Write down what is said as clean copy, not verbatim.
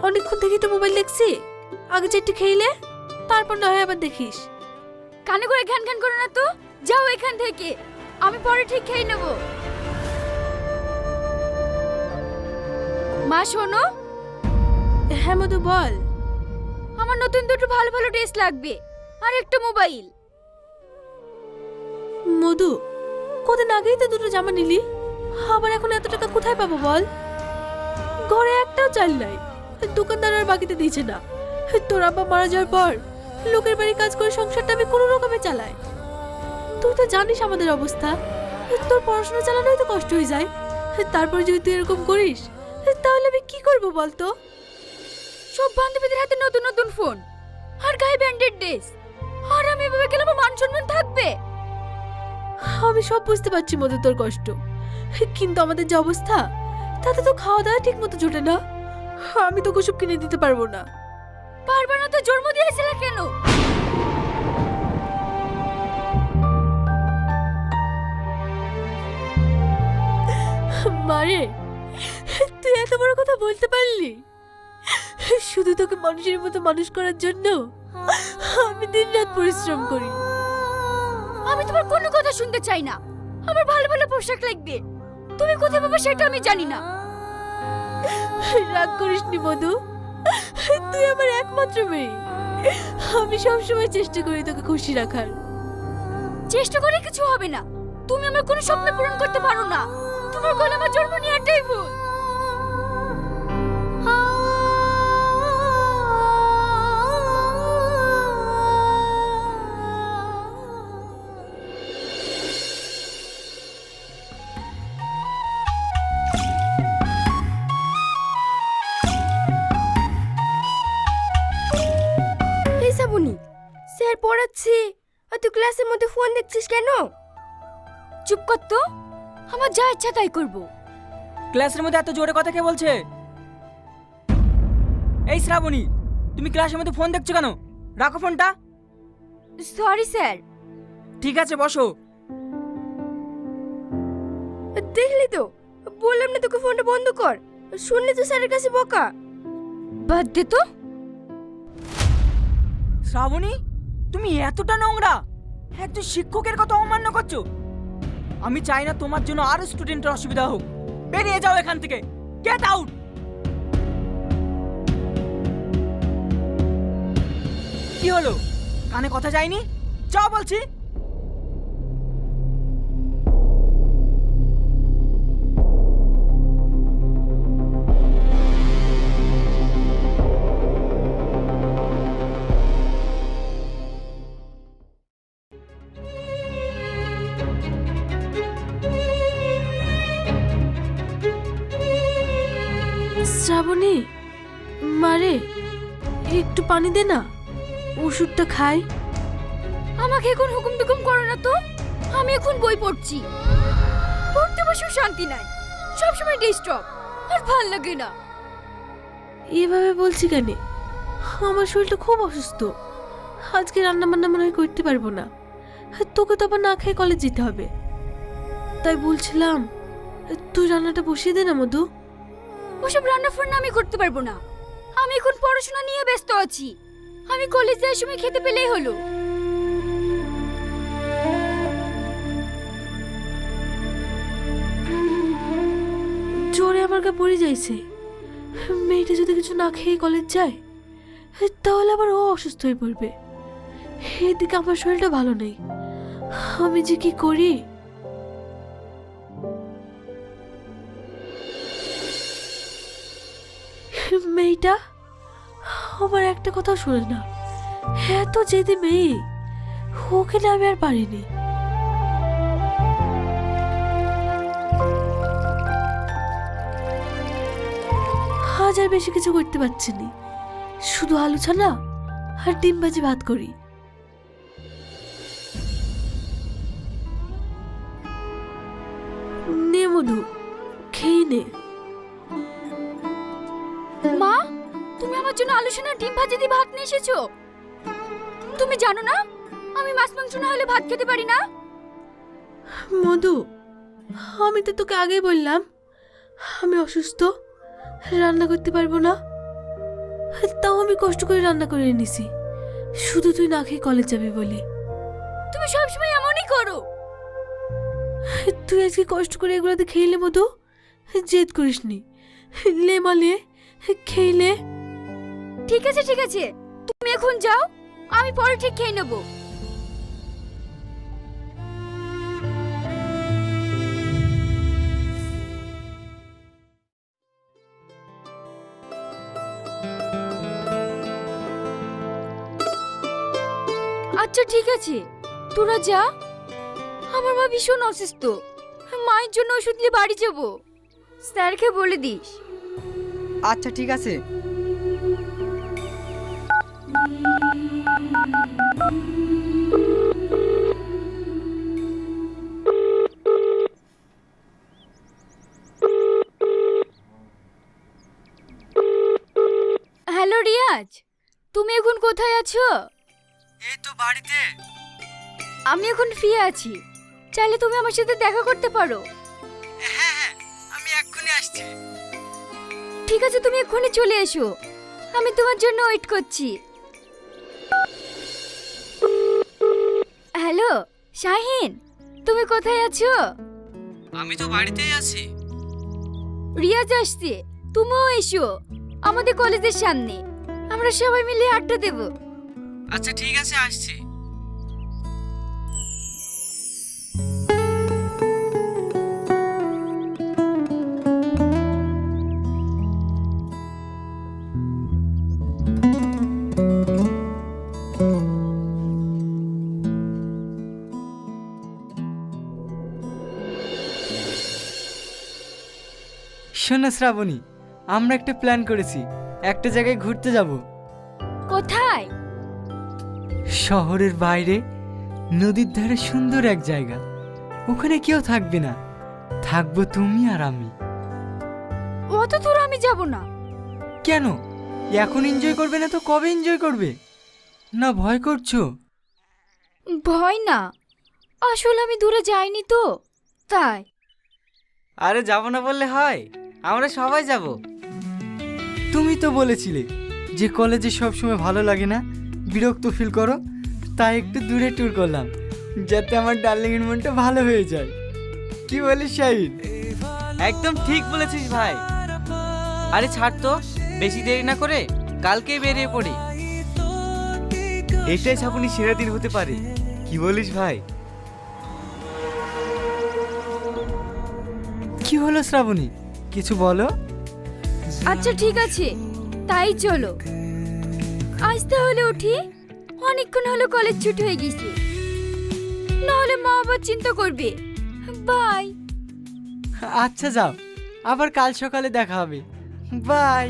অনেকক্ষণ থেকেই তো মোবাইল দেখছি। আগে চারটি খেইলে তারপর না হয় আবার দেখিস। কানে করে ঘ্যান ঘ্যান করো না তো, যাও এখান থেকে। আমি পরে ঠিক খেয়ে নেব। মা শোনো। হ্যাঁ মধু বল। আমার নতুন দুটো ভালো ভালো ড্রেস লাগবে আর একটা মোবাইল। মধু, কদিন আগেই তো দুটো জামা নিলি, আবার এখন এত টাকা কোথায় পাবো বল? ঘরে একটাও চাল নাই, দোকানদার আর বাকিতে দিয়েছে না। তোর আব্বা মারা যাওয়ার পর লোকের বাড়ি কাজ করে সংসারটা আমি কোনো রকমে চালাই। তুই তো জানিস আমাদের অবস্থা, তোর পড়াশোনা চালানোই তো কষ্ট হয়ে যায়। তারপর যদি তুই এরকম করিস তাহলে আমি কি করবো বলতো? সব বান্ধবীদের হাতে নতুন নতুন ফোন আর গায়ে ব্র্যান্ডেড ড্রেস, আর আমি এভাবে গেলে আমার মান সম্মান থাকবে? আমি সব বুঝতে পারছি মধু তোর কষ্ট, কিন্তু আমাদের যে অবস্থা তাতে তো খাওয়া দাওয়া ঠিক মতো জোটে না। আমি তোকে সব কিনে দিতে পারবো না। পারবে না তো জন্ম দিয়েছিলে কেন? মারে, তুই এত বড় কথা বলতে পারলি? শুধু তোকে মানুষের মতো মানুষ করার জন্য আমি দিনরাত পরিশ্রম করি। আমি তোমার কোনো কথা শুনতে চাই না। আমার ভালো ভালো পোশাক লাগবে, তুমি কোথায় পাবে সেটা আমি জানি না। রাগ করিসনি মধু, তুই আমার একমাত্র মেয়ে। আমি সবসময় চেষ্টা করি তোকে খুশি রাখার। চেষ্টা করে কিছু হবে না, তুমি আমার কোনো স্বপ্ন পূরণ করতে পারো না। তোমার কোলে আমার জন্ম নেওয়াটাই ভুল। এই শ্রাবণী, স্যার পড়াচ্ছি আর তুই ক্লাসের মধ্যে ফোন দেখছিস কেন? চুপ কর তো, আমার যা ইচ্ছা তাই করব। ক্লাসের মধ্যে এত জোরে কথা কে বলছে? এই শ্রাবণী, তুমি ক্লাসের মধ্যে ফোন দেখছো কেন? রাখো ফোনটা। Sorry sir. ঠিক আছে বসো। দেখলি তো, বললাম না তোকে ফোনটা বন্ধ কর। শুনলি তো স্যারের কাছে বকা। বাদ দে তো। শ্রাবণী, তুমি এতটা নোংরা, একজন শিক্ষকের কথা অমান্য করছো। আমি চাই না তোমার জন্য আরো স্টুডেন্টের অসুবিধা হোক। বেরিয়ে যাও এখান থেকে, গেট আউট। কি হলো, কানে কথা যায়নি? যাও বলছি। শ্রাবণী, মারে একটু পানি দে না, ওষুধটা খাই। আমাকে এখন হুকুম টুকুম করো না তো, আমি এখন বই পড়ছি। পড়তে বসেও শান্তি নাই, সবসময় ডিস্টার্ব, আর ভাল লাগে না। এভাবে বলছি কেন? আমার শরীরটা খুব অসুস্থ, আজকে রান্না বান্না মনে হয় করতে পারবো না। তোকে তো আবার না খেয়ে কলেজ যেতে হবে। তাই বলছিলাম তুই রান্নাটা বসিয়ে দে না মধু। ওসব রান্না ফান্না আমি করতে পারবো না, আমি এখন পড়াশোনা নিয়ে ব্যস্ত আছি। আমি কলেজ যাওয়ার সময় খেতে পেলেই হলো। জোরে আমার গা পড়ে যাইছে। মেয়েটা যদি কিছু না খেয়ে কলেজ যায় তাহলে আবার ও অসুস্থ হয়ে পড়বে। এদিকে আমার শরীরটা ভালো নেই, আমি যে কি করি। মেয়েটা আমার একটা কথা শুনে না, এত জেদি মেয়ে, ওকে না আমি আর পারিনি। আজ আর বেশি কিছু করতে পারছি না, শুধু আলু ছানা আর ডিম ভাজি ভাত করি। নে মধু, খেয়ে নে। মা, তুমি আমার জন্য আলু সোনা ডিম ভাজি দিয়ে ভাত নিয়ে এসেছো। তুমি জানো না আমি মাছ মাংস না হলে ভাত খেতে পারি না। মধু, আমি তো তোকে আগেই বললাম আমি অসুস্থ, রান্না করতে পারবো না। তাও আমি কষ্ট করে রান্না করে এনেছি, শুধু তুই না খেয়ে কলেজ যাবি বলে। তুমি সবসময় এমনই করো। তুই আজকে কষ্ট করে এগুলোতে খেলে মতো জেদ করিসনি। লে মালে খেলে। ঠিক আছে ঠিক আছে, তুমি এখন যাও, আমি পরে ঠিক খেয়ে নেবো। আচ্ছা ঠিক আছে, তোরা যা। আমার মা ভীষণ অসুস্থ, মায়ের জন্য ওষুধ নিয়ে বাড়ি যাবো। স্যারকে বলে দিস। আচ্ছা ঠিক আছে। হ্যালো রিয়াজ, তুমি এখন কোথায় আছো? এই তো বাড়িতে। আমি এখন ফ্রি আছি, চাইলে তুমি আমার সাথে দেখা করতে পারো। হ্যাঁ হ্যাঁ, আমি এক্ষুনি আসছি। ঠিক আছে, তুমি এক্ষুনি চলে এসো, আমি তোমার জন্য ওয়েট করছি। হ্যালো শাহিন, তুমি কোথায় আছো? আমি তো বাড়িতেই আছি। রিয়াজ আসছে, তুমিও এসো আমাদের কলেজের সামনে, আমরা সবাই মিলে আড্ডা দেব। আচ্ছা ঠিক আছে, আসছি। শোনো শ্রাবণী, আমরা একটা প্ল্যান করেছি, একটা জায়গায় ঘুরতে যাব। কোথায়? শহরের বাইরে নদীর ধারে সুন্দর এক জায়গা, ওখানে কেউ থাকবে না, থাকবো তুমি আর আমি। অত দূর আমি যাব না। কেন? এখন এনজয় করবে না তো কবে এনজয় করবে? না ভয় করছো? ভয় না, আসলে আমি দূরে যাইনি তো তাই। আরে যাব না বললে হয়, আমরা সবাই যাব। তুমি তো বলেছিলে যে কলেজে সব সময় ভালো লাগে না, বিরক্ত ফিল করো, তাই একটু দূরে ট্যুর করলাম, যাতে আমার ডার্লিংয়ের মনটা ভালো হয়ে যায়। কি বলিস শাহিন? একদম ঠিক বলেছিস ভাই। আরে ছাড় তো, বেশি দেরি না করে কালকেই বেরিয়ে পড়ি। এটাই ছাপুনি সেরা দিন হতে পারে, কি বলিস ভাই? কি হলো শ্রাবণী, কিছু বলো। আচ্ছা ঠিক আছে, তাই চলো। আজ তাহলে উঠি, অনেকক্ষণ হলো কলেজ ছুটি হয়ে গেছে, নাহলে মা আবার চিন্তা করবে। বাই। আচ্ছা যাও, আবার কাল সকালে দেখা হবে। বাই।